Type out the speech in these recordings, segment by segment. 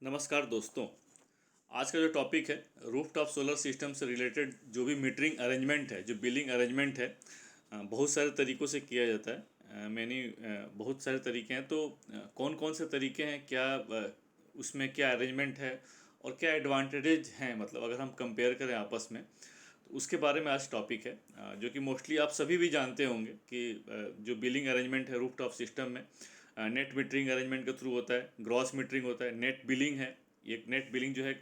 नमस्कार दोस्तों। आज का जो टॉपिक है रूफटॉप सोलर सिस्टम से रिलेटेड जो भी मीटरिंग अरेंजमेंट है, जो बिलिंग अरेंजमेंट है, बहुत सारे तरीक़ों से किया जाता है। बहुत सारे तरीके हैं, तो कौन कौन से तरीके हैं, क्या उसमें क्या अरेंजमेंट है और क्या एडवांटेजेज हैं, मतलब अगर हम कंपेयर करें आपस में, तो उसके बारे में आज टॉपिक है। जो कि मोस्टली आप सभी भी जानते होंगे कि जो बिलिंग अरेंजमेंट है रूफटॉप सिस्टम में, नेट मीटरिंग अरेंजमेंट के थ्रू होता है, ग्रॉस मीटरिंग होता है, नेट बिलिंग है। ये नेट बिलिंग जो है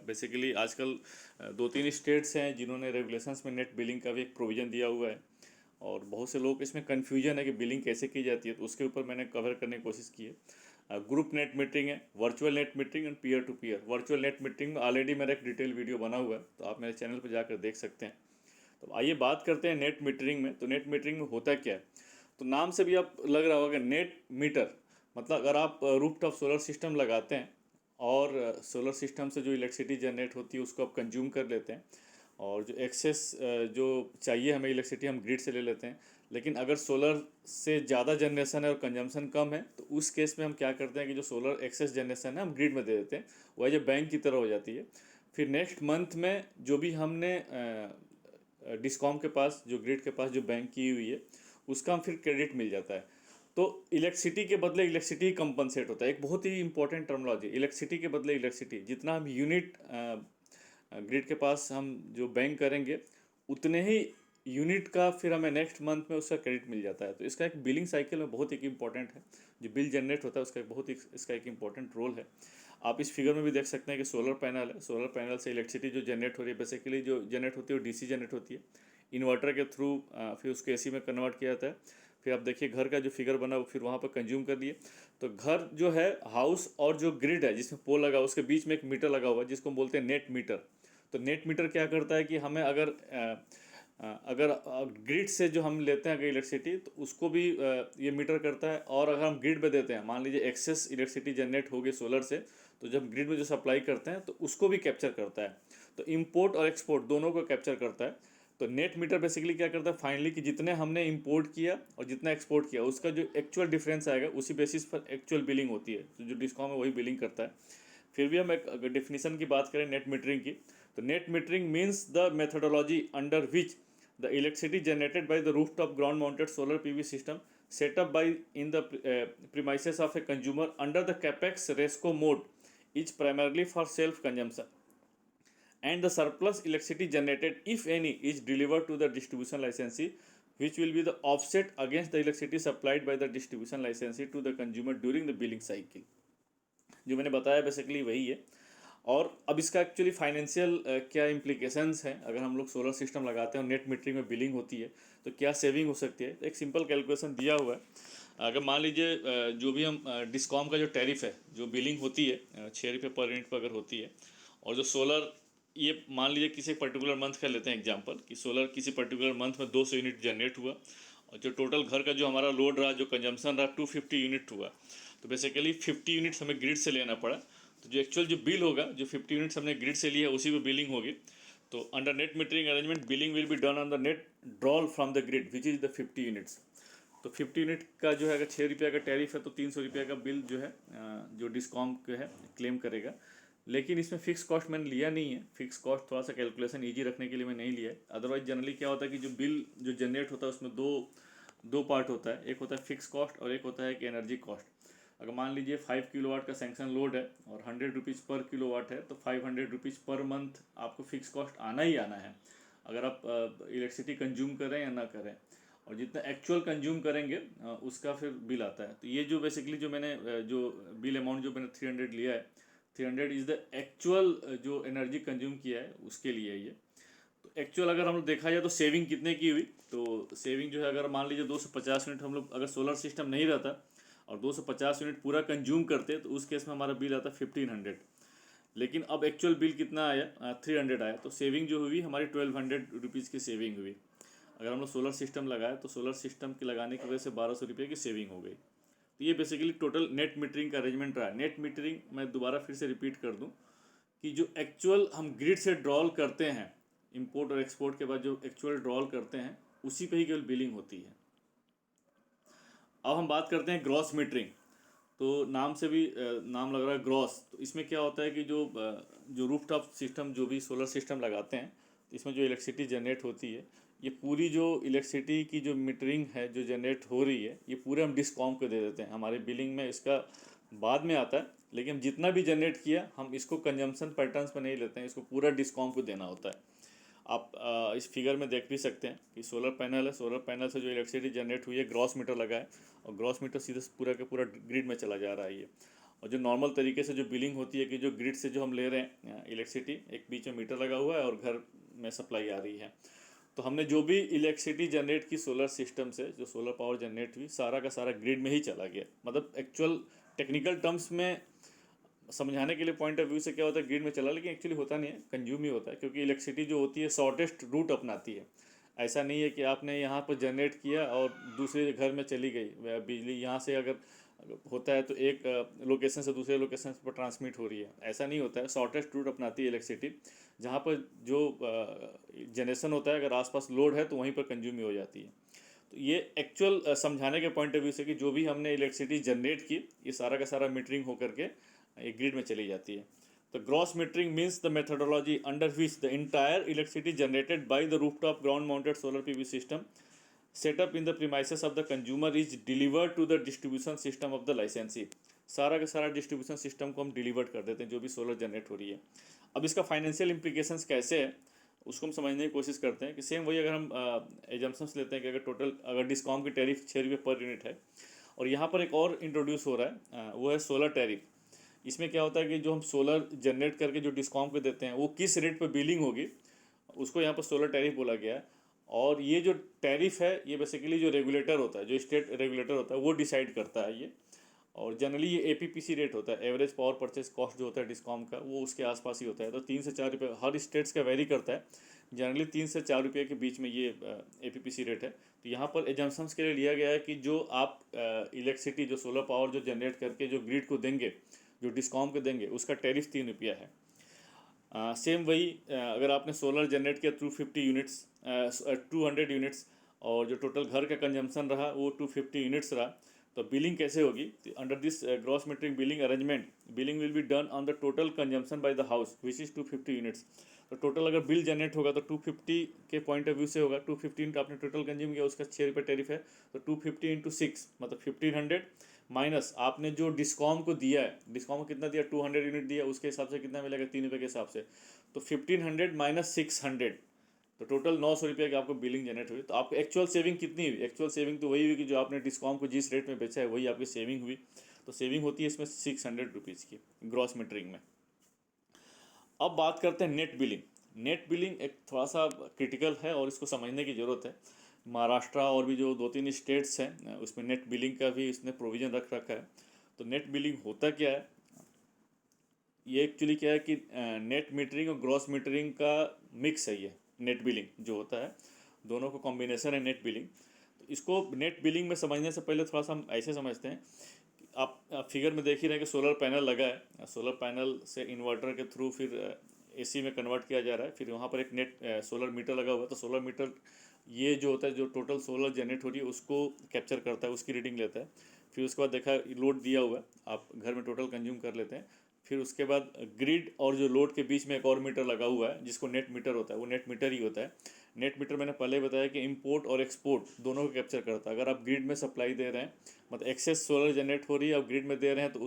बेसिकली आजकल दो तीन स्टेट्स हैं जिन्होंने रेगुलेशंस में नेट बिलिंग का भी एक प्रोविज़न दिया हुआ है, और बहुत से लोग इसमें कन्फ्यूजन है कि बिलिंग कैसे की जाती है, तो उसके ऊपर मैंने कवर करने की कोशिश की है। ग्रुप नेट मीटरिंग है, virtual net metering and peer to peer. Virtual net metering में ऑलरेडी मेरा एक डिटेल वीडियो बना हुआ है, तो आप मेरे चैनल पर जाकर देख सकते हैं। तो आइए बात करते हैं नेट मीटरिंग में। तो नेट मीटरिंग में होता क्या है, तो नाम से भी आप लग रहा होगा नेट मीटर, मतलब अगर आप रूफटॉप सोलर सिस्टम लगाते हैं और सोलर सिस्टम से जो इलेक्ट्रिसिटी जनरेट होती है उसको आप कंज्यूम कर लेते हैं, और जो एक्सेस जो चाहिए हमें इलेक्ट्रिसिटी हम ग्रिड से ले लेते हैं। लेकिन अगर सोलर से ज़्यादा जनरेशन है और कंजम्पशन कम है, तो उस केस में हम क्या करते हैं कि जो सोलर एक्सेस जनरेशन है हम ग्रिड में दे देते हैं, वह जो बैंक की तरह हो जाती है। फिर नेक्स्ट मंथ में जो भी हमने डिस्कॉम के पास, जो ग्रिड के पास जो बैंक की हुई है, उसका हम फिर क्रेडिट मिल जाता है। तो इलेक्ट्रिसिटी के बदले इलेक्ट्रिसिटी कंपनसेट होता है। एक बहुत ही इंपॉर्टेंट टर्मिनोलॉजी, इलेक्ट्रिसिटी के बदले इलेक्ट्रिसिटी। जितना हम यूनिट ग्रिड के पास हम जो बैंक करेंगे, उतने ही यूनिट का फिर हमें नेक्स्ट मंथ में उसका क्रेडिट मिल जाता है। तो इसका एक बिलिंग साइकिल में बहुत एक इंपॉर्टेंट है। जो बिल जनरेट होता है उसका इसका एक इंपॉर्टेंट रोल है। आप इस फिगर में भी देख सकते हैं कि सोलर पैनल है, सोलर पैनल से इलेक्ट्रिसिटी जो जनरेट हो रही है, बेसिकली जो जनरेट होती है वो डीसी जनरेट होती है इन्वर्टर के थ्रू, फिर उसको एसी में कन्वर्ट किया जाता है। फिर आप देखिए घर का जो फिगर बना वो फिर वहाँ पर कंज्यूम कर लिए। तो घर जो है, हाउस और जो ग्रिड है जिसमें पोल लगा उसके बीच में एक मीटर लगा हुआ है जिसको हम बोलते हैं नेट मीटर। तो नेट मीटर क्या करता है कि हमें अगर ग्रिड से जो हम लेते हैं अगर इलेक्ट्रिसिटी, तो उसको भी ये मीटर करता है। और अगर हम ग्रिड पे देते हैं, मान लीजिए एक्सेस इलेक्ट्रिसिटी जनरेट होगी सोलर से, तो जब ग्रिड में जो सप्लाई करते हैं तो उसको भी कैप्चर करता है। तो इंपोर्ट और एक्सपोर्ट दोनों को कैप्चर करता है। तो नेट मीटर बेसिकली क्या करता है, फाइनली कि जितने हमने इंपोर्ट किया और जितना एक्सपोर्ट किया उसका जो एक्चुअल डिफरेंस आएगा, उसी बेसिस पर एक्चुअल बिलिंग होती है। तो जो डिस्कॉम है वही बिलिंग करता है। फिर भी हम एक अगर डेफिनेशन की बात करें नेट मीटरिंग की, तो net metering means the methodology under which the electricity generated by the rooftop ground mounted solar PV system set up by in the premises of a consumer under the capex resco mode is primarily for self consumption, and the surplus electricity generated, if any, is delivered to the distribution licensee, which will be the offset against the electricity supplied by the distribution licensee to the consumer during the billing cycle। जो मैंने बताया basically वही है। और अब इसका actually financial क्या implications हैं, अगर हम लोग सोलर सिस्टम लगाते हैं और नेट मीटरिंग में बिलिंग होती है तो क्या सेविंग हो सकती है। तो एक सिंपल कैलकुलेशन दिया हुआ है। अगर मान लीजिए जो भी हम डिस्कॉम का जो टैरिफ है, जो बिलिंग होती है 6 रुपये पर यूनिट पर अगर होती है, और जो सोलर, ये मान लीजिए किसी पर्टिकुलर मंथ का लेते हैं एग्जांपल, कि सोलर किसी पर्टिकुलर मंथ में 200 यूनिट जनरेट हुआ, और जो टोटल घर का जो हमारा लोड रहा, जो कंजम्पशन रहा 250 यूनिट हुआ। तो बेसिकली 50 यूनिट्स हमें ग्रिड से लेना पड़ा। तो जो एक्चुअल जो बिल होगा, जो 50 यूनिट्स हमने ग्रिड से लिया उसी पे बिलिंग होगी। तो under net metering arrangement billing will be done on the net drawl from the grid which is the 50 units. तो 50 यूनिट का जो है अगर 6 रुपये का टैरिफ है तो 300 रुपये का बिल जो है जो डिस्कॉम के है क्लेम करेगा। लेकिन इसमें फिक्स कॉस्ट मैंने लिया नहीं है। फिक्स कॉस्ट थोड़ा सा कैलकुलेशन ईजी रखने के लिए मैं नहीं लिया है। अदरवाइज जनरली क्या होता है कि जो बिल जो जनरेट होता है उसमें दो पार्ट होता है, एक होता है फिक्स कॉस्ट और एक होता है कि एनर्जी कॉस्ट। अगर मान लीजिए 5 किलोवाट का सैंक्शन लोड है और 100 रुपीज़ पर किलोवाट है, तो 500 रुपीज़ पर मंथ आपको फिक्स कॉस्ट आना ही आना है, अगर आप इलेक्ट्रिसिटी कंज्यूम करें या ना करें। और जितना एक्चुअल कंज्यूम करेंगे उसका फिर बिल आता है। तो ये जो बेसिकली जो मैंने जो बिल अमाउंट जो मैंने 300 लिया है, 300 इज़ द एक्चुअल जो एनर्जी कंज्यूम किया है उसके लिए ये। तो एक्चुअल अगर हम लोग देखा जाए तो सेविंग कितने की हुई, तो सेविंग जो है अगर मान लीजिए 250 यूनिट हम लोग अगर सोलर सिस्टम नहीं रहता और 250 यूनिट पूरा कंज्यूम करते, तो उस केस में हमारा बिल आता 1500। लेकिन अब एक्चुअल बिल कितना आया, 300 आया। तो सेविंग जो हुई हमारी 1200 रुपीज़ की सेविंग हुई। अगर हम लोग सोलर सिस्टम लगाए तो सोलर सिस्टम के लगाने की वजह से 1200 रुपये की सेविंग हो गई। तो ये बेसिकली टोटल नेट मीटरिंग का अरेंजमेंट रहा। नेट मीटरिंग मैं दोबारा फिर से रिपीट कर दूं कि जो एक्चुअल हम ग्रिड से ड्रॉल करते हैं, इंपोर्ट और एक्सपोर्ट के बाद जो एक्चुअल ड्रॉल करते हैं उसी पे ही केवल बिलिंग होती है। अब हम बात करते हैं ग्रॉस मीटरिंग। तो नाम से भी नाम लग रहा है ग्रॉस। तो इसमें क्या होता है कि जो रूफटॉप सिस्टम जो भी सोलर सिस्टम लगाते हैं, तो इसमें जो इलेक्ट्रिसिटी जनरेट होती है, ये पूरी जो इलेक्ट्रिसिटी की जो मीटरिंग है जो जनरेट हो रही है, ये पूरे हम डिस्कॉम को दे देते हैं। हमारे बिलिंग में इसका बाद में आता है, लेकिन हम जितना भी जनरेट किया हम इसको कंजम्पशन पैटर्न्स में नहीं लेते हैं, इसको पूरा डिस्कॉम को देना होता है। आप इस फिगर में देख भी सकते हैं कि सोलर पैनल है, सोलर पैनल से जो इलेक्ट्रिसिटी जनरेट हुई है ग्रॉस मीटर लगा है, और ग्रॉस मीटर सीधे पूरा के पूरा ग्रिड में चला जा रहा है ये। और जो नॉर्मल तरीके से जो बिलिंग होती है कि जो ग्रिड से जो हम ले रहे हैं इलेक्ट्रिसिटी, एक बीच में मीटर लगा हुआ है और घर में सप्लाई आ रही है। तो हमने जो भी इलेक्ट्रिसिटी जनरेट की सोलर सिस्टम से, जो सोलर पावर जनरेट हुई, सारा का सारा ग्रिड में ही चला गया। मतलब एक्चुअल टेक्निकल टर्म्स में समझाने के लिए पॉइंट ऑफ व्यू से क्या होता है, ग्रिड में चला, लेकिन एक्चुअली होता नहीं है, कंज्यूम ही होता है, क्योंकि इलेक्ट्रिसिटी जो होती है शॉर्टेस्ट रूट अपनाती है। ऐसा नहीं है कि आपने यहाँ पर जनरेट किया और दूसरे घर में चली गई बिजली। यहाँ से अगर होता है तो एक लोकेशन से दूसरे लोकेशन पर ट्रांसमिट हो रही है, ऐसा नहीं होता है। शॉर्टेस्ट रूट अपनाती है इलेक्ट्रिसिटी, जहाँ पर जो जनरेशन होता है, अगर आसपास लोड है तो वहीं पर कंज्यूम ही हो जाती है। तो ये एक्चुअल समझाने के पॉइंट ऑफ व्यू से कि जो भी हमने इलेक्ट्रिसिटी जनरेट की, ये सारा का सारा मीटरिंग होकर के ये ग्रिड में चली जाती है। तो gross metering means the methodology under which the entire electricity generated by the rooftop ground mounted solar PV system setup in the premises of the consumer is delivered to the distribution system of the licensee. सारा का सारा distribution system को हम delivered कर देते हैं जो भी सोलर जनरेट हो रही है। अब इसका फाइनेंशियल इम्प्लीकेशंस कैसे है उसको हम समझने की कोशिश करते हैं। कि सेम वही, अगर हम एजम्पन्स लेते हैं कि अगर डिस्कॉम की टैरिफ 6 रुपये पर यूनिट है, और यहाँ पर एक और इंट्रोड्यूस हो रहा है, वो है सोलर टैरिफ। इसमें क्या होता है कि जो हम सोलर जनरेट करके जो डिस्कॉम को देते हैं, वो किस रेट पर बिलिंग होगी, उसको यहाँ पर सोलर टैरिफ बोला गया है। और ये जो टैरिफ है, ये बेसिकली जो रेगुलेटर होता है, जो स्टेट रेगुलेटर होता है, वो डिसाइड करता है ये। और जनरली ये एपीपीसी रेट होता है, एवरेज पावर परचेज कॉस्ट जो होता है डिस्कॉम का, वो उसके आसपास ही होता है। तो 3 से 4 रुपये हर स्टेट्स का वेरी करता है, जनरली 3 से 4 रुपये के बीच में ये एपीपीसी रेट है। तो यहाँ पर एजम्पन्स के लिए लिया गया है कि जो आप इलेक्ट्रिसिटी, जो सोलर पावर जो जनरेट करके जो ग्रिड को देंगे, जो डिस्कॉम को देंगे, उसका टैरिफ 3 रुपया है। सेम वही, अगर आपने सोलर जनरेट किया 200 यूनिट्स, और जो टोटल घर का कंजम्पशन रहा वो 250 यूनिट्स रहा, तो बिलिंग कैसे होगी? Under this gross metering billing arrangement, billing will be done on the total consumption by the house which is 250 units. तो टोटल अगर बिल जनरेट होगा तो 250 के पॉइंट ऑफ व्यू से होगा। 250 आपने टोटल कंज्यूम किया, उसका 6 रुपये टैरिफ है, तो 250 इंटू 6 मतलब 1500, माइनस आपने जो डिस्कॉम को दिया है, डिस्कॉम को कितना दिया, 200 यूनिट दिया, उसके हिसाब से कितना मिलेगा, 3 रुपये के हिसाब से। तो 1500 माइनस 600, तो टोटल 900 रुपये की आपको बिलिंग जनरेट हुई। तो आपको एक्चुअल सेविंग कितनी हुई? एक्चुअल सेविंग तो वही हुई कि जो आपने डिस्कॉम को जिस रेट में बेचा है वही आपकी सेविंग हुई। तो सेविंग होती है इसमें 600 रुपीज़ की ग्रॉस मीटरिंग में। अब बात करते हैं नेट बिलिंग। नेट बिलिंग एक थोड़ा सा क्रिटिकल है और इसको समझने की ज़रूरत है। महाराष्ट्र और भी जो 2-3 स्टेट्स हैं उसमें नेट बिलिंग का भी इसने प्रोविज़न रख रखा है। तो नेट बिलिंग होता क्या है? ये एक्चुअली क्या है कि नेट मीटरिंग और ग्रॉस मीटरिंग का मिक्स है ये नेट बिलिंग जो होता है, दोनों का कॉम्बिनेशन है नेट बिलिंग। तो इसको नेट बिलिंग में समझने से पहले थोड़ा सा हम ऐसे समझते हैं कि आप फिगर में देख ही रहे हैं कि सोलर पैनल लगा है, सोलर पैनल से इन्वर्टर के थ्रू फिर एसी में कन्वर्ट किया जा रहा है, फिर वहाँ पर एक नेट सोलर मीटर लगा हुआ है। तो सोलर मीटर ये जो होता है, जो टोटल सोलर जनरेट हो रही है उसको कैप्चर करता है, उसकी रीडिंग लेता है। फिर उसके बाद देखा लोड दिया हुआ है, आप घर में टोटल कंज्यूम कर लेते हैं। फिर उसके बाद ग्रिड और जो लोड के बीच में एक और मीटर लगा हुआ है जिसको नेट मीटर होता है, वो नेट मीटर ही होता है। नेट मीटर मैंने पहले बताया कि इंपोर्ट और एक्सपोर्ट दोनों को कैप्चर करता है। अगर आप ग्रिड में सप्लाई दे रहे हैं, मतलब एक्सेस सोलर जनरेट हो रही है, आप ग्रिड में दे रहे हैं, तो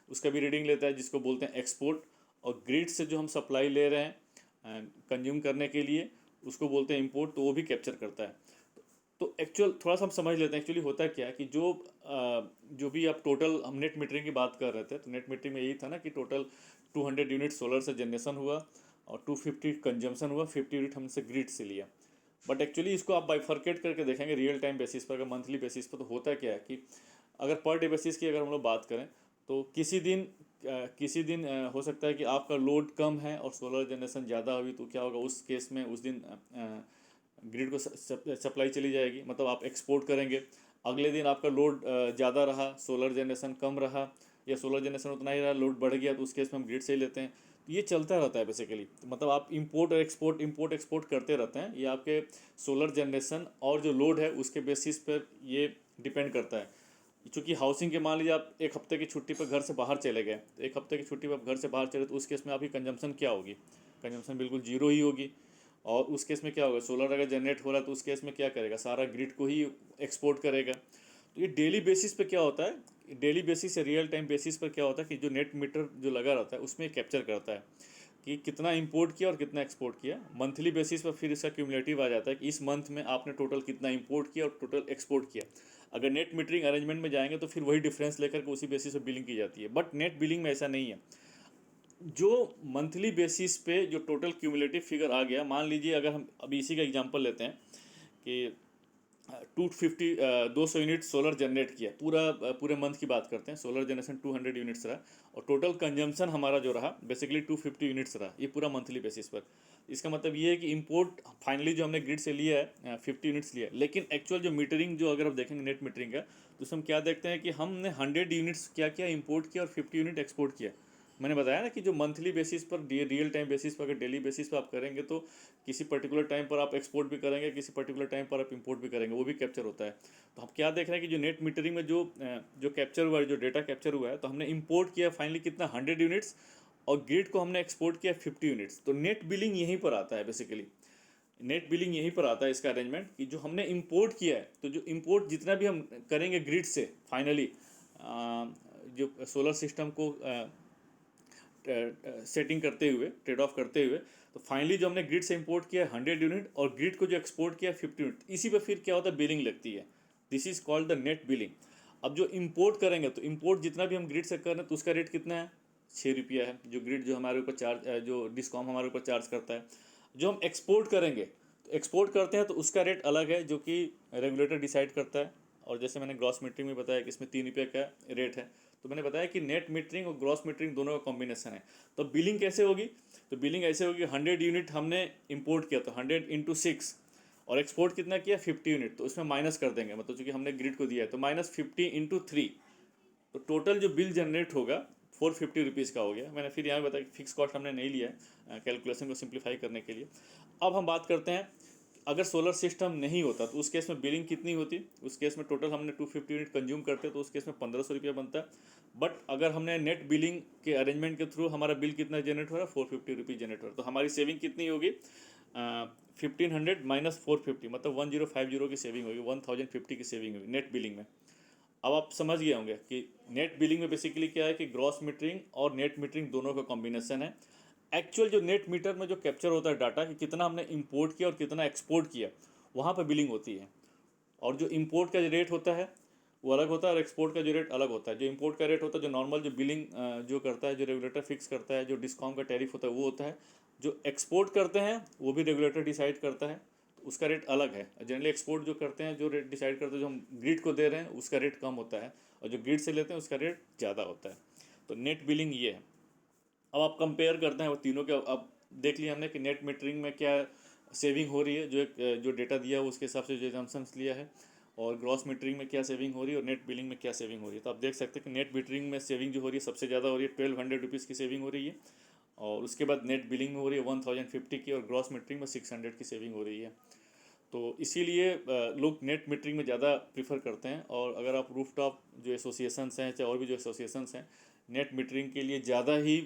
उसका भी रीडिंग लेता है, जिसको बोलते हैं एक्सपोर्ट। और ग्रिड से जो हम सप्लाई ले रहे हैं कंज्यूम करने के लिए, उसको बोलते हैं इंपोर्ट, तो वो भी कैप्चर करता है। तो एक्चुअल थोड़ा सा हम समझ लेते हैं एक्चुअली होता क्या है कि जो भी आप टोटल, हम नेट मीटरिंग की बात कर रहे थे, तो नेट मीटरिंग में यही था ना कि टोटल 200 यूनिट सोलर से जनरेशन हुआ और 250 कंजम्पशन हुआ, 50 यूनिट हमसे ग्रिड से लिया। बट एक्चुअली इसको आप बाइफर्केट करके देखेंगे रियल टाइम बेसिस पर, अगर मंथली बेसिस पर, तो होता क्या है कि अगर पर डे बेसिस की अगर हम लोग बात करें, तो किसी दिन हो सकता है कि आपका लोड कम है और सोलर जनरेशन ज़्यादा हुई, तो क्या होगा उस केस में, उस दिन ग्रिड को सप्लाई चली जाएगी, मतलब आप एक्सपोर्ट करेंगे। अगले दिन आपका लोड ज़्यादा रहा, सोलर जनरेशन कम रहा, या सोलर जनरेशन उतना ही रहा, लोड बढ़ गया, तो उस केस में हम ग्रिड से ही लेते हैं। तो ये चलता रहता है बेसिकली, तो मतलब आप इंपोर्ट और एक्सपोर्ट करते रहते हैं। ये आपके सोलर जनरेशन और जो लोड है उसके बेसिस पर ये डिपेंड करता है। चूँकि हाउसिंग के मान लीजिए आप एक हफ्ते की छुट्टी पर घर से बाहर चले गए, तो एक हफ्ते की छुट्टी पर आप घर से बाहर चले तो उस केस में आपकी कंजम्पशन क्या होगी? कंजम्पशन बिल्कुल जीरो ही होगी। और उस केस में क्या होगा, सोलर अगर जनरेट हो रहा है तो उस केस में क्या करेगा, सारा ग्रिड को ही एक्सपोर्ट करेगा। तो ये डेली बेसिस पे क्या होता है, डेली बेसिस या रियल टाइम बेसिस पर क्या होता है कि जो नेट मीटर जो लगा रहता है उसमें कैप्चर करता है कि कितना इंपोर्ट किया और कितना एक्सपोर्ट किया। मंथली बेसिस पर फिर इसका क्यूमुलेटिव आ जाता है कि इस मंथ में आपने टोटल कितना इंपोर्ट किया और टोटल एक्सपोर्ट किया। अगर नेट मीटरिंग अरेंजमेंट में जाएंगे तो फिर वही डिफरेंस लेकर के उसी बेसिस पर बिलिंग की जाती है। बट नेट बिलिंग में ऐसा नहीं है। जो मंथली बेसिस पे जो टोटल क्यूमुलेटिव फिगर आ गया, मान लीजिए अगर हम अभी इसी का एग्जांपल लेते हैं कि 250 200 यूनिट सोलर जनरेट किया, पूरे मंथ की बात करते हैं, सोलर जनरेशन 200 यूनिट्स रहा और टोटल कंजम्पशन हमारा जो रहा बेसिकली 250 यूनिट्स रहा, ये पूरा मंथली बेसिस पर। इसका मतलब ये है कि इंपोर्ट फाइनली जो हमने ग्रिड से लिया है 50 यूनिट्स लिया है, लेकिन एक्चुअल जो मीटरिंग जो अगर आप देखेंगे नेट मीटरिंग का, तो उसमें हम क्या देखते हैं कि हमने 100 यूनिट्स क्या किया, इंपोर्ट किया और 50 यूनिट एक्सपोर्ट किया। मैंने बताया ना कि जो मंथली बेसिस पर, रियल टाइम बेसिस पर, अगर डेली बेसिस पर आप करेंगे तो किसी पर्टिकुलर टाइम पर आप एक्सपोर्ट भी करेंगे, किसी पर्टिकुलर टाइम पर आप इंपोर्ट भी करेंगे, वो भी कैप्चर होता है। तो हम क्या देख रहे हैं कि जो नेट मीटरिंग में जो कैप्चर हुआ है, जो डेटा कैप्चर हुआ है, तो हमने इंपोर्ट किया फाइनली कितना, 100 यूनिट्स, और ग्रिड को हमने एक्सपोर्ट किया 50 यूनिट्स। तो नेट बिलिंग यहीं पर आता है बेसिकली, नेट बिलिंग यहीं पर आता है इसका अरेंजमेंट कि जो हमने इंपोर्ट किया है, तो जो इंपोर्ट जितना भी हम करेंगे ग्रिड से फाइनली जो सोलर सिस्टम को सेटिंग करते हुए, ट्रेड ऑफ करते हुए, तो फाइनली जो हमने ग्रिड से इंपोर्ट किया 100 यूनिट और ग्रिड को जो एक्सपोर्ट किया 50 यूनिट, इसी पे फिर क्या होता है, बिलिंग लगती है। This is called the net billing. अब जो इंपोर्ट करेंगे तो इंपोर्ट जितना भी हम ग्रिड से कर रहे हैं तो उसका रेट कितना है, 6 रुपया है, जो ग्रिड जो हमारे ऊपर चार्ज, जो डिस्कॉम हमारे ऊपर चार्ज करता है। जो हम एक्सपोर्ट करेंगे, तो एक्सपोर्ट करते हैं तो उसका रेट अलग है जो कि रेगुलेटर डिसाइड करता है। और जैसे मैंने ग्रॉस मीटरिंग में बताया कि इसमें 3 रुपये का रेट है, तो मैंने बताया कि नेट मीटरिंग और ग्रॉस मीटरिंग दोनों का कॉम्बिनेशन है। तो बिलिंग कैसे होगी, तो बिलिंग ऐसे होगी, 100 यूनिट हमने इंपोर्ट किया तो 100 इंटू 6, और एक्सपोर्ट कितना किया 50 यूनिट, तो उसमें माइनस कर देंगे, मतलब चूंकि हमने ग्रिड को दिया है तो -50 इंटू 3, तो टोटल जो बिल जनरेट होगा 450 रुपीज़ का हो गया। मैंने फिर यहाँ बताया कि फिक्स कॉस्ट हमने नहीं लिया है कैलकुलेशन को सिंप्लीफाई करने के लिए। अब हम बात करते हैं अगर सोलर सिस्टम नहीं होता तो उस केस में बिलिंग कितनी होती। उस केस में टोटल हमने 250 यूनिट कंज्यूम करते तो उस केस में 1500 रुपया बनता है। बट अगर हमने नेट बिलिंग के अरेंजमेंट के थ्रू हमारा बिल कितना जनरेट हो रहा है, 450 रुपीज़ जनरेट हो रहा है, तो हमारी सेविंग कितनी होगी, 1500 माइनस 450, मतलब 1050 की सेविंग होगी, 1050 की सेविंग होगी नेट बिलिंग में। अब आप समझ गए होंगे कि नेट बिलिंग में बेसिकली क्या है कि ग्रॉस मीटरिंग और नेट मीटरिंग दोनों का कॉम्बिनेशन है। एक्चुअल जो नेट मीटर में जो कैप्चर होता है डाटा कि कितना हमने इंपोर्ट किया और कितना एक्सपोर्ट किया, वहाँ पर बिलिंग होती है। और जो इंपोर्ट का जो रेट होता है वो अलग होता है और एक्सपोर्ट का जो रेट अलग होता है। जो इंपोर्ट का रेट होता है, जो नॉर्मल जो बिलिंग जो करता है, जो रेगुलेटर फिक्स करता है, जो डिस्कॉम का टैरिफ होता है वो होता है। जो एक्सपोर्ट करते हैं वो भी रेगुलेटर डिसाइड करता है, तो उसका रेट अलग है। जनरली एक्सपोर्ट जो करते हैं, जो रेट डिसाइड करते हैं, जो हम ग्रिड को दे रहे हैं उसका रेट कम होता है, और जो ग्रिड से लेते हैं उसका रेट ज़्यादा होता है। तो नेट बिलिंग ये है। अब आप कंपेयर करते हैं वो तीनों के। अब देख लिया हमने कि नेट मीटरिंग में क्या सेविंग हो रही है, जो डेटा दिया है उसके हिसाब से जो एजम्पशंस लिया है, और ग्रॉस मीटरिंग में क्या सेविंग हो रही है और नेट बिलिंग में क्या सेविंग हो रही है। तो आप देख सकते हैं कि नेट मीटरिंग में सेविंग जो हो रही है सबसे ज़्यादा हो रही है, 1200 रुपीज़ की सेविंग हो रही है, और उसके बाद नेट बिलिंग में हो रही है 1050 की, और ग्रॉस मीटरिंग में 600 की सेविंग हो रही है। तो इसीलिए लोग नेट मीटरिंग में ज़्यादा प्रीफर करते हैं। और अगर आप रूफटॉप जो एसोसिएशंस हैं, चाहे और भी जो एसोसिएशंस हैं, नेट मीटरिंग के लिए ज़्यादा ही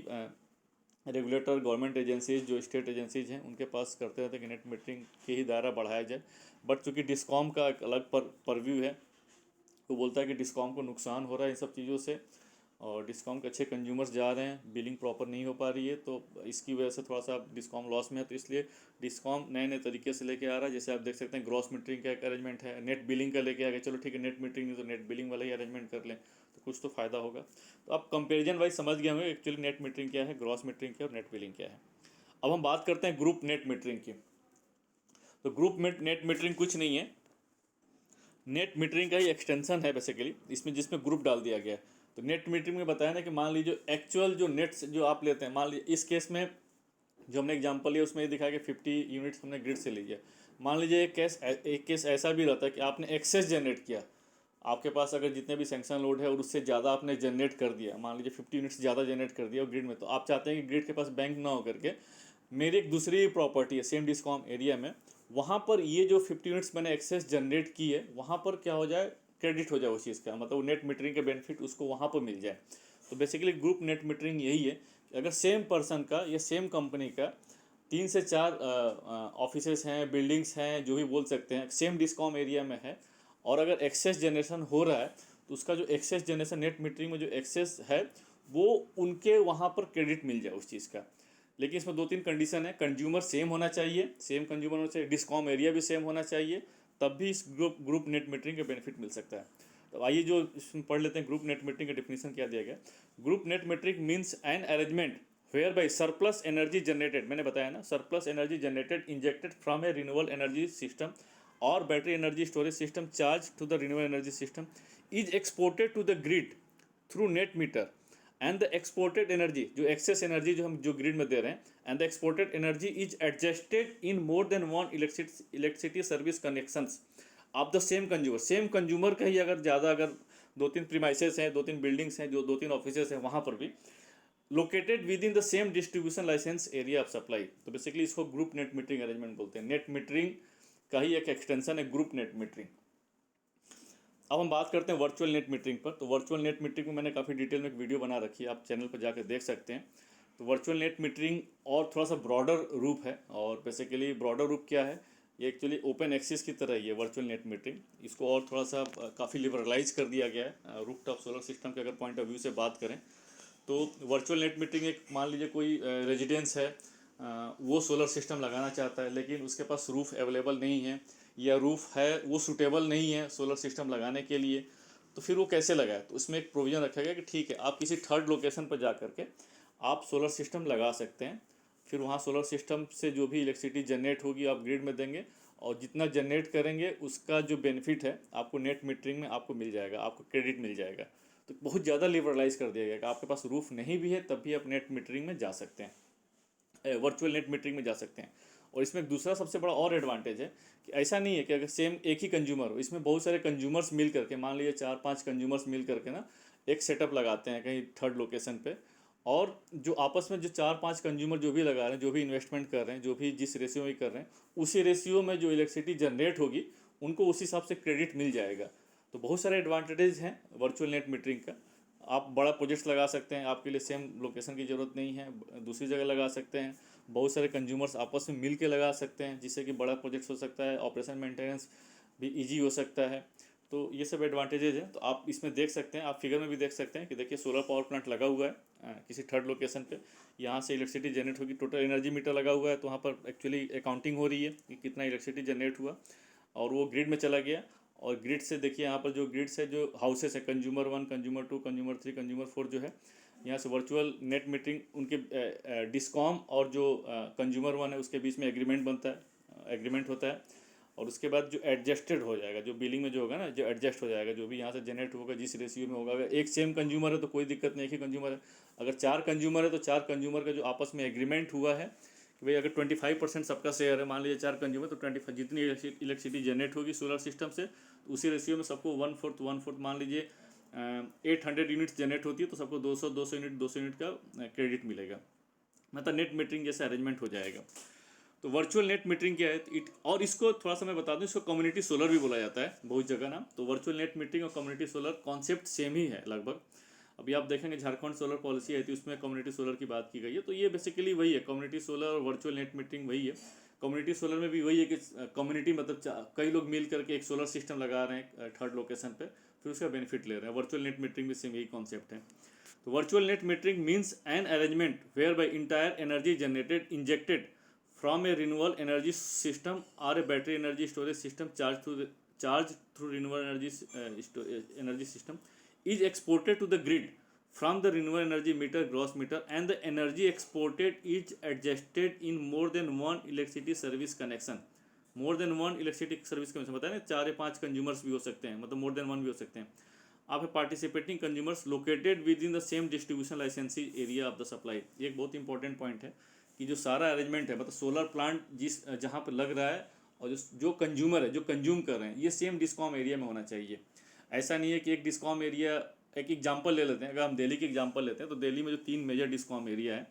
रेगुलेटर, गवर्नमेंट एजेंसीज, जो स्टेट एजेंसीज हैं, उनके पास करते रहते हैं कि नेट मीटरिंग के ही दायरा बढ़ाया जाए। बट चूँकि डिस्कॉम का एक अलग परव्यू है, वो बोलता है कि डिस्कॉम को नुकसान हो रहा है इन सब चीज़ों से, और डिस्कॉम के अच्छे कंज्यूमर्स जा रहे हैं, बिलिंग प्रॉपर नहीं हो पा रही है, तो इसकी वजह से थोड़ा सा डिस्कॉम लॉस में है। तो इसलिए डिस्कॉम नए नए तरीके से लेके आ रहा है। जैसे आप देख सकते हैं ग्रॉस मीटरिंग का एक अरेंजमेंट है, नेट बिलिंग का लेके आ गया, चलो ठीक है नेट मीटरिंग नहीं तो नेट बिलिंग वाला ही अरेंजमेंट कर लें, तो कुछ तो फ़ायदा होगा। तो आप कंपेरिजन वाइज समझ गए होंगे एक्चुअली नेट मीटरिंग क्या है, ग्रॉस मीटरिंग क्या है और नेट बिलिंग क्या है। अब हम बात करते हैं ग्रुप नेट मीटरिंग की। तो ग्रुप नेट मीटरिंग कुछ नहीं है, नेट मीटरिंग का ही एक्सटेंशन है बेसिकली, इसमें जिसमें ग्रुप डाल दिया गया है। तो नेट मीटरिंग में बताया ना कि मान लीजिए एक्चुअल जो नेट्स जो आप लेते हैं, मान लीजिए इस केस में जो हमने एग्जांपल लिया उसमें ये दिखाया कि 50 यूनिट्स हमने ग्रिड से लिया। मान लीजिए एक केस ऐसा भी रहता है कि आपने एक्सेस जनरेट किया, आपके पास अगर जितने भी सेंक्शन लोड है और उससे ज़्यादा आपने जनरेट कर दिया, मान लीजिए 50 यूनिट्स ज़्यादा जनरेट कर दिया और ग्रिड में, तो आप चाहते हैं कि ग्रिड के पास बैंक ना हो करके मेरी एक दूसरी प्रॉपर्टी है सेम डिस्कॉम एरिया में, वहाँ पर ये जो 50 यूनिट्स मैंने एक्सेस जनरेट की है वहाँ पर क्या हो जाए, क्रेडिट हो जाए उस चीज़ का, मतलब नेट मीटरिंग के बेनिफिट उसको वहाँ पर मिल जाए। तो बेसिकली ग्रुप नेट मीटरिंग यही है कि अगर सेम पर्सन का या सेम कंपनी का 3 से 4 ऑफिसेस हैं, बिल्डिंग्स हैं, जो भी बोल सकते हैं, सेम डिस्कॉम एरिया में है, और अगर एक्सेस जनरेशन हो रहा है तो उसका जो एक्सेस जनरेशन नेट मीटरिंग में जो एक्सेस है वो उनके वहाँ पर क्रेडिट मिल जाए उस चीज़ का। लेकिन इसमें 2-3 कंडीशन है। कंज्यूमर सेम होना चाहिए, सेम कंज्यूमर होना चाहिए, डिस्कॉम एरिया भी सेम होना चाहिए, तब भी इस ग्रुप नेट मीटरिंग का बेनिफिट मिल सकता है। तो आइए जो इसमें पढ़ लेते हैं ग्रुप नेट मीटरिंग का डेफिनेशन क्या दिया गया। Group net metering means an arrangement whereby surplus energy generated, मैंने बताया ना, surplus energy generated injected from a renewable energy system और battery energy storage system charge to the renewable energy system is exported to the grid through net meter and the exported energy, जो access energy जो हम जो grid में दे रहे हैं, and the exported energy is adjusted in more than one electricity service connections of the same consumer. Same consumer का ही अगर ज़्यादा, अगर 2-3 प्रीमाइसेस हैं, 2-3 बिल्डिंग्स हैं, जो 2-3 ऑफिसेस हैं, वहाँ पर भी located within the same distribution licence area of supply. तो बेसिकली इसको ग्रुप नेट मीटरिंग अरेंजमेंट बोलते हैं। नेट मीटरिंग का ही एक एक्सटेंशन है ग्रुप नेट मीटरिंग। अब हम बात करते हैं वर्चुअल नेट मीटरिंग पर। तो वर्चुअल नेट मीटरिंग में मैंने काफ़ी डिटेल में एक वीडियो बना रखी है, आप चैनल पर जाकर देख सकते हैं। तो वर्चुअल नेट मीटरिंग और थोड़ा सा ब्रॉडर रूप है, और बेसिकली ब्रॉडर रूप क्या है, ये एक्चुअली ओपन एक्सेस की तरह ही है वर्चुअल नेट मीटरिंग। इसको और थोड़ा सा काफ़ी लिबरलाइज कर दिया गया है रूफटॉप सोलर सिस्टम के अगर पॉइंट ऑफ व्यू से बात करें तो। वर्चुअल नेट मीटरिंग एक, मान लीजिए कोई रेजिडेंस है, वो सोलर सिस्टम लगाना चाहता है लेकिन उसके पास रूफ़ अवेलेबल नहीं है, या रूफ़ है वो सूटेबल नहीं है सोलर सिस्टम लगाने के लिए, तो फिर वो कैसे लगाए। तो उसमें एक प्रोविज़न रखा गया कि ठीक है, आप किसी थर्ड लोकेशन पर जा करके आप सोलर सिस्टम लगा सकते हैं। फिर वहाँ सोलर सिस्टम से जो भी इलेक्ट्रिसिटी जनरेट होगी आप ग्रिड में देंगे, और जितना जनरेट करेंगे उसका जो बेनिफिट है आपको नेट मीटरिंग में आपको मिल जाएगा, आपको क्रेडिट मिल जाएगा। तो बहुत ज़्यादा लिबरलाइज कर दिया गया कि आपके पास रूफ़ नहीं भी है तब भी आप नेट मीटरिंग में जा सकते हैं, वर्चुअल नेट मीटरिंग में जा सकते हैं। और इसमें एक दूसरा सबसे बड़ा और एडवांटेज है कि ऐसा नहीं है कि अगर सेम एक ही कंज्यूमर हो, इसमें बहुत सारे कंज्यूमर्स मिल करके, मान लीजिए 4-5 कंज्यूमर्स मिल करके ना एक सेटअप लगाते हैं कहीं थर्ड लोकेशन पे, और जो आपस में जो 4-5 कंज्यूमर जो भी लगा रहे हैं, जो भी इन्वेस्टमेंट कर रहे हैं, जो भी जिस रेशियो में कर रहे हैं, उसी रेशियो में जो इलेक्ट्रिसिटी जनरेट होगी उनको उस हिसाब से क्रेडिट मिल जाएगा। तो बहुत सारे एडवांटेजेस हैं वर्चुअल नेट मीटरिंग का। आप बड़ा प्रोजेक्ट्स लगा सकते हैं, आपके लिए सेम लोकेशन की ज़रूरत नहीं है, दूसरी जगह लगा सकते हैं। बहुत सारे कंज्यूमर्स आपस में मिल के लगा सकते हैं, जिससे कि बड़ा प्रोजेक्ट्स हो सकता है, ऑपरेशन मेंटेनेंस भी इजी हो सकता है। तो ये सब एडवांटेजेज हैं। तो आप इसमें देख सकते हैं, आप फिगर में भी देख सकते हैं कि देखिए सोलर पावर प्लांट लगा हुआ है किसी थर्ड लोकेशन पे, यहाँ से इलेक्ट्रिसिटी जनरेट होगी, टोटल एनर्जी मीटर लगा हुआ है, तो वहाँ पर एक्चुअली अकाउंटिंग हो रही है कि कितना इलेक्ट्रिसिटी जनरेट हुआ, और वो ग्रिड में चला गया। और ग्रिड से देखिए यहाँ पर जो ग्रिड्स है, जो हाउसेस है, कंज्यूमर 1, कंज्यूमर 2, कंज्यूमर 3, कंज्यूमर 4 जो है, यहाँ से वर्चुअल नेट मीटिंग उनके डिस्कॉम और जो कंज्यूमर 1 है उसके बीच में एग्रीमेंट बनता है, एग्रीमेंट होता है। और उसके बाद जो एडजस्टेड हो जाएगा, जो बिलिंग में जो होगा ना, जो एडजस्ट हो जाएगा, जो भी यहाँ से जनरेट होगा जिस रेशियो में होगा। अगर एक सेम कंज्यूमर है तो कोई दिक्कत नहीं, एक ही कंज्यूमर है। अगर 4 कंज्यूमर है तो 4 कंज्यूमर का जो आपस में एग्रीमेंट हुआ है कि भाई अगर 25% सबका शेयर है, मान लीजिए 4 कंज्यूमर, तो 25 जितनी इलेक्ट्रिसिटी जनरेट होगी सोलर सिस्टम से, तो उसी रेशियो में सबको 1/4 मान लीजिए 800 यूनिट्स जनरेट होती है तो सबको 200 यूनिट का क्रेडिट मिलेगा। मतलब नेट मीटरिंग जैसा अरेंजमेंट हो जाएगा। तो वर्चुअल नेट मीटरिंग क्या है, और इसको थोड़ा सा मैं बता दूं, इसको कम्युनिटी सोलर भी बोला जाता है बहुत जगह ना। तो वर्चुअल नेट मीटरिंग और कम्युनिटी सोलर कॉन्सेप्ट सेम ही है लगभग। अभी आप देखेंगे झारखंड सोलर पॉलिसी आई थी, उसमें कम्युनिटी सोलर की बात की गई है। तो ये बेसिकली वही है, कम्युनिटी सोलर और वर्चुअल नेट मीटरिंग वही है। कम्युनिटी सोलर में भी वही है कि कम्युनिटी मतलब कई लोग मिल करके एक सोलर सिस्टम लगा रहे हैं थर्ड लोकेशन पे, फिर उसका बेनिफिट ले रहे हैं। वर्चुअल नेट मीटरिंग में सेम यही कॉन्सेप्ट है। तो virtual net metering means an arrangement whereby entire energy generated injected from a renewable energy system or a battery energy storage system charged through renewable energy system is exported to the grid from the renewable energy meter gross meter, and the energy exported is adjusted in more than one electricity service connection। More than one electricity service connection बताया ना, 4 या 5 consumers भी हो सकते हैं, मतलब more than one भी हो सकते हैं। आप है participating consumers located within the same distribution लाइसेंसी एरिया ऑफ द सप्लाई। ये एक बहुत इंपॉर्टेंट पॉइंट है कि जो सारा अरेंजमेंट है, मतलब सोलर प्लांट जिस जहाँ पर लग रहा है और जो कंज्यूमर है, जो कंज्यूम कर रहे हैं, ये सेम डिस्कॉम एरिया में होना चाहिए। ऐसा नहीं है कि एक डिस्कॉम एरिया, एक एग्जांपल ले लेते हैं, अगर हम दिल्ली की एग्जांपल लेते हैं तो दिल्ली में जो 3 मेजर डिस्कॉम एरिया है,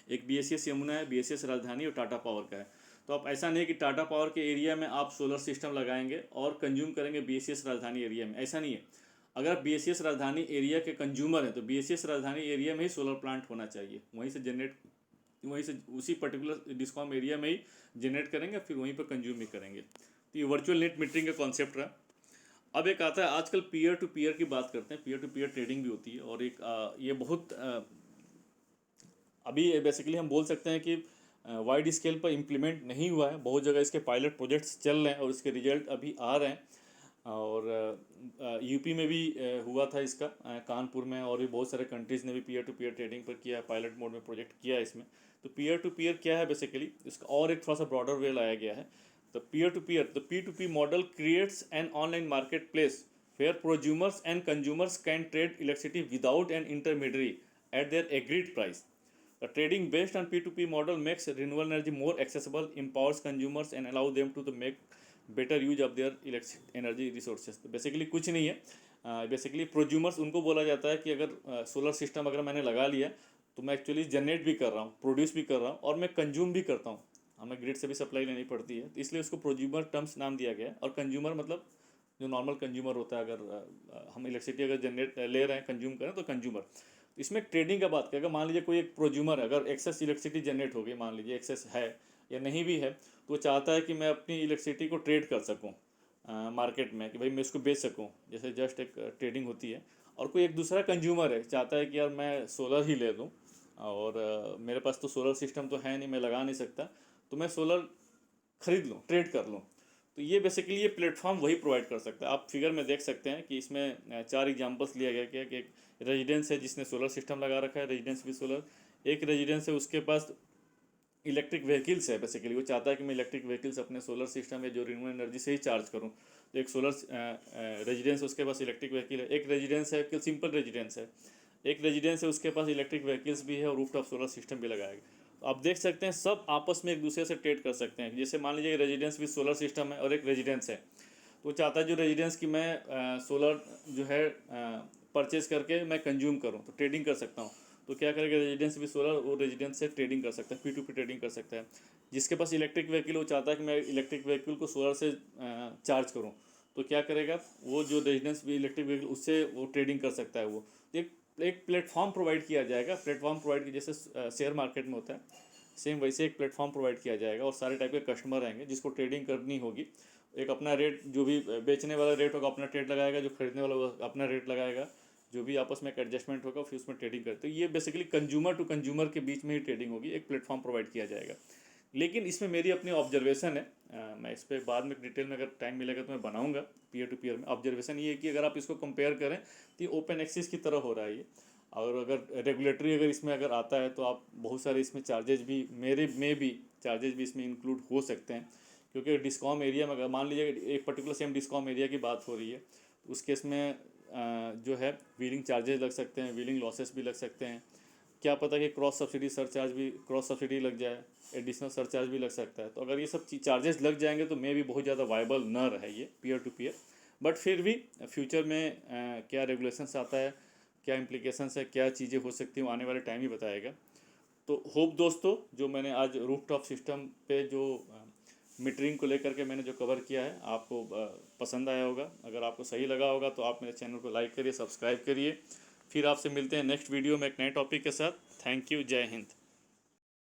एक BSES यमुना है, BSES राजधानी और टाटा पावर का है। तो आप ऐसा नहीं कि टाटा पावर के एरिया में आप सोलर सिस्टम लगाएंगे और कंज्यूम करेंगे बीएसएस राजधानी एरिया में, ऐसा नहीं है। अगर आप बीएसएस राजधानी एरिया के कंज्यूमर हैं तो बीएसएस राजधानी एरिया में ही सोलर प्लांट होना चाहिए, वहीं से जनरेट, वहीं से उसी पर्टिकुलर डिस्कॉम एरिया में ही जनरेट करेंगे, फिर वहीं पर कंज्यूम भी करेंगे। तो ये वर्चुअल नेट मीटरिंग का कॉन्सेप्ट रहा। अब एक आता है, आजकल पीयर टू पीयर की बात करते हैं, पीयर टू पीयर ट्रेडिंग भी होती है, और एक ये बहुत अभी बेसिकली हम बोल सकते हैं कि वाइड स्केल पर इम्प्लीमेंट नहीं हुआ है, बहुत जगह इसके पायलट प्रोजेक्ट्स चल रहे हैं और इसके रिजल्ट अभी आ रहे हैं। और यूपी में भी हुआ था इसका, कानपुर में, और भी बहुत सारे कंट्रीज़ ने भी पीयर टू पीयर ट्रेडिंग पर किया है, पायलट मोड में प्रोजेक्ट किया है इसमें। तो पीयर टू पीयर क्या है बेसिकली, इसका और एक थोड़ा सा ब्रॉडर वे लाया गया है। तो peer to peer, the P2P model creates an online market place where prosumers and consumers can trade electricity without an intermediary at their agreed price. The trading based on P2P model makes renewable energy more accessible, empowers consumers and allow them to make better use of their electric energy resources. तो basically कुछ नहीं है, basically प्रोज्यूमर्स उनको बोला जाता है कि अगर सोलर सिस्टम अगर मैंने लगा लिया तो मैं एक्चुअली जनरेट भी कर रहा हूँ, प्रोड्यूस भी कर रहा हूँ, और मैं कंज्यूम भी करता हूँ, हमें ग्रिड से भी सप्लाई लेनी पड़ती है, तो इसलिए उसको प्रोज्यूमर टर्म्स नाम दिया गया है। और कंज्यूमर मतलब जो नॉर्मल कंज्यूमर होता है, अगर हम इलेक्ट्रिसिटी अगर जनरेट ले रहे हैं, कंज्यूम करें, तो कंज्यूमर। इसमें ट्रेडिंग का बात करें, मान लीजिए कोई एक प्रोज्यूमर है, अगर एक्सेस इलेक्ट्रिसिटी जनरेट हो गई, मान लीजिए एक्सेस है या नहीं भी है, तो वो चाहता है कि मैं अपनी इलेक्ट्रिसिटी को ट्रेड कर सकूँ मार्केट में, कि भाई मैं इसको बेच सकूँ, जैसे जस्ट एक ट्रेडिंग होती है। और कोई एक दूसरा कंज्यूमर है, चाहता है कि यार मैं सोलर ही ले लूँ, और मेरे पास तो सोलर सिस्टम तो है नहीं, मैं लगा नहीं सकता, तो मैं सोलर खरीद लूँ, ट्रेड कर लूँ। तो ये बेसिकली ये प्लेटफॉर्म वही प्रोवाइड कर सकता है। आप फिगर में देख सकते हैं कि इसमें 4 एग्जांपल्स लिया गया कि एक रेजिडेंस है जिसने सोलर सिस्टम लगा रखा है, रेजिडेंस भी सोलर, एक रेजिडेंस है उसके पास इलेक्ट्रिक व्हीकल्स है, बेसिकली वो चाहता है कि मैं इलेक्ट्रिक व्हीकल्स अपने सोलर सिस्टम या जो रिन्यूएबल एनर्जी से ही चार्ज करूँ। तो एक सोलर रेजिडेंस, उसके पास इलेक्ट्रिक व्हीकल है। एक रेजिडेंस है कि सिंपल रेजिडेंस है, एक रेजिडेंस है उसके पास इलेक्ट्रिक व्हीकल्स भी है और रूफटॉप सोलर सिस्टम भी लगाएगा। तो आप देख सकते हैं सब आपस में एक दूसरे से ट्रेड कर सकते हैं। जैसे मान लीजिए रेजिडेंस भी सोलर सिस्टम है और एक रेजिडेंस है, तो चाहता है जो रेजिडेंस की मैं सोलर जो है परचेज करके मैं कंज्यूम करूँ, तो ट्रेडिंग कर सकता हूँ। तो क्या करेगा, रेजिडेंस भी सोलर, वो रेजिडेंस से ट्रेडिंग कर सकता है, P2P ट्रेडिंग कर सकता है। जिसके पास इलेक्ट्रिक व्हीकल, वो चाहता है कि मैं इलेक्ट्रिक व्हीकल को सोलर से चार्ज करूँ, तो क्या करेगा, वो जो रेजिडेंस भी इलेक्ट्रिक व्हीकल, उससे वो ट्रेडिंग कर सकता है। वो एक प्लेटफॉर्म प्रोवाइड किया जाएगा, प्लेटफॉर्म प्रोवाइड किया, जैसे शेयर मार्केट में होता है, सेम वैसे एक प्लेटफॉर्म प्रोवाइड किया जाएगा, और सारे टाइप के कस्टमर आएंगे जिसको ट्रेडिंग करनी होगी। एक अपना रेट, जो भी बेचने वाला रेट होगा अपना रेट लगाएगा, जो खरीदने वाला होगा अपना रेट लगाएगा, जो भी आपस में एक एडजस्टमेंट होगा, फिर उसमें ट्रेडिंग करते। तो ये बेसिकली कंज्यूमर टू कंज्यूमर के बीच में ही ट्रेडिंग होगी, एक प्लेटफॉर्म प्रोवाइड किया जाएगा। लेकिन इसमें मेरी अपनी ऑब्जर्वेशन है, मैं इस पर बाद में डिटेल में अगर टाइम मिलेगा तो मैं बनाऊंगा। पीयर टू पीयर में ऑब्जर्वेशन ये है कि अगर आप इसको कंपेयर करें तो ये ओपन एक्सेस की तरह हो रहा है ये। और अगर रेगुलेटरी अगर इसमें अगर आता है तो आप बहुत सारे इसमें चार्जेज भी, मेरे में भी चार्जेज भी इसमें इंक्लूड हो सकते हैं। क्योंकि डिस्कॉम एरिया में अगर मान लीजिए एक पर्टिकुलर सेम डिस्कॉम एरिया की बात हो रही है, तो उस केस में जो है व्हीलिंग चार्जेज लग सकते हैं, व्हीलिंग लॉसेस भी लग सकते हैं। क्या पता कि क्रॉस सब्सिडी सरचार्ज भी, क्रॉस सब्सिडी लग जाए, एडिशनल सरचार्ज भी लग सकता है। तो अगर ये सब चार्जेस लग जाएंगे तो मे भी बहुत ज़्यादा वायबल न रहे ये पीयर टू पीयर। बट फिर भी फ्यूचर में क्या रेगुलेशंस आता है, क्या इम्प्लीकेशंस है, क्या चीज़ें हो सकती हैं, आने वाले टाइम ही बताएगा। तो होप दोस्तों, जो मैंने आज रूफटॉप सिस्टम पे जो मीटरिंग को लेकर के मैंने जो कवर किया है, आपको पसंद आया होगा। अगर आपको सही लगा होगा तो आप मेरे चैनल को लाइक करिए, सब्सक्राइब करिए। फिर आपसे मिलते हैं नेक्स्ट वीडियो में एक नए टॉपिक के साथ। थैंक यू, जय हिंद।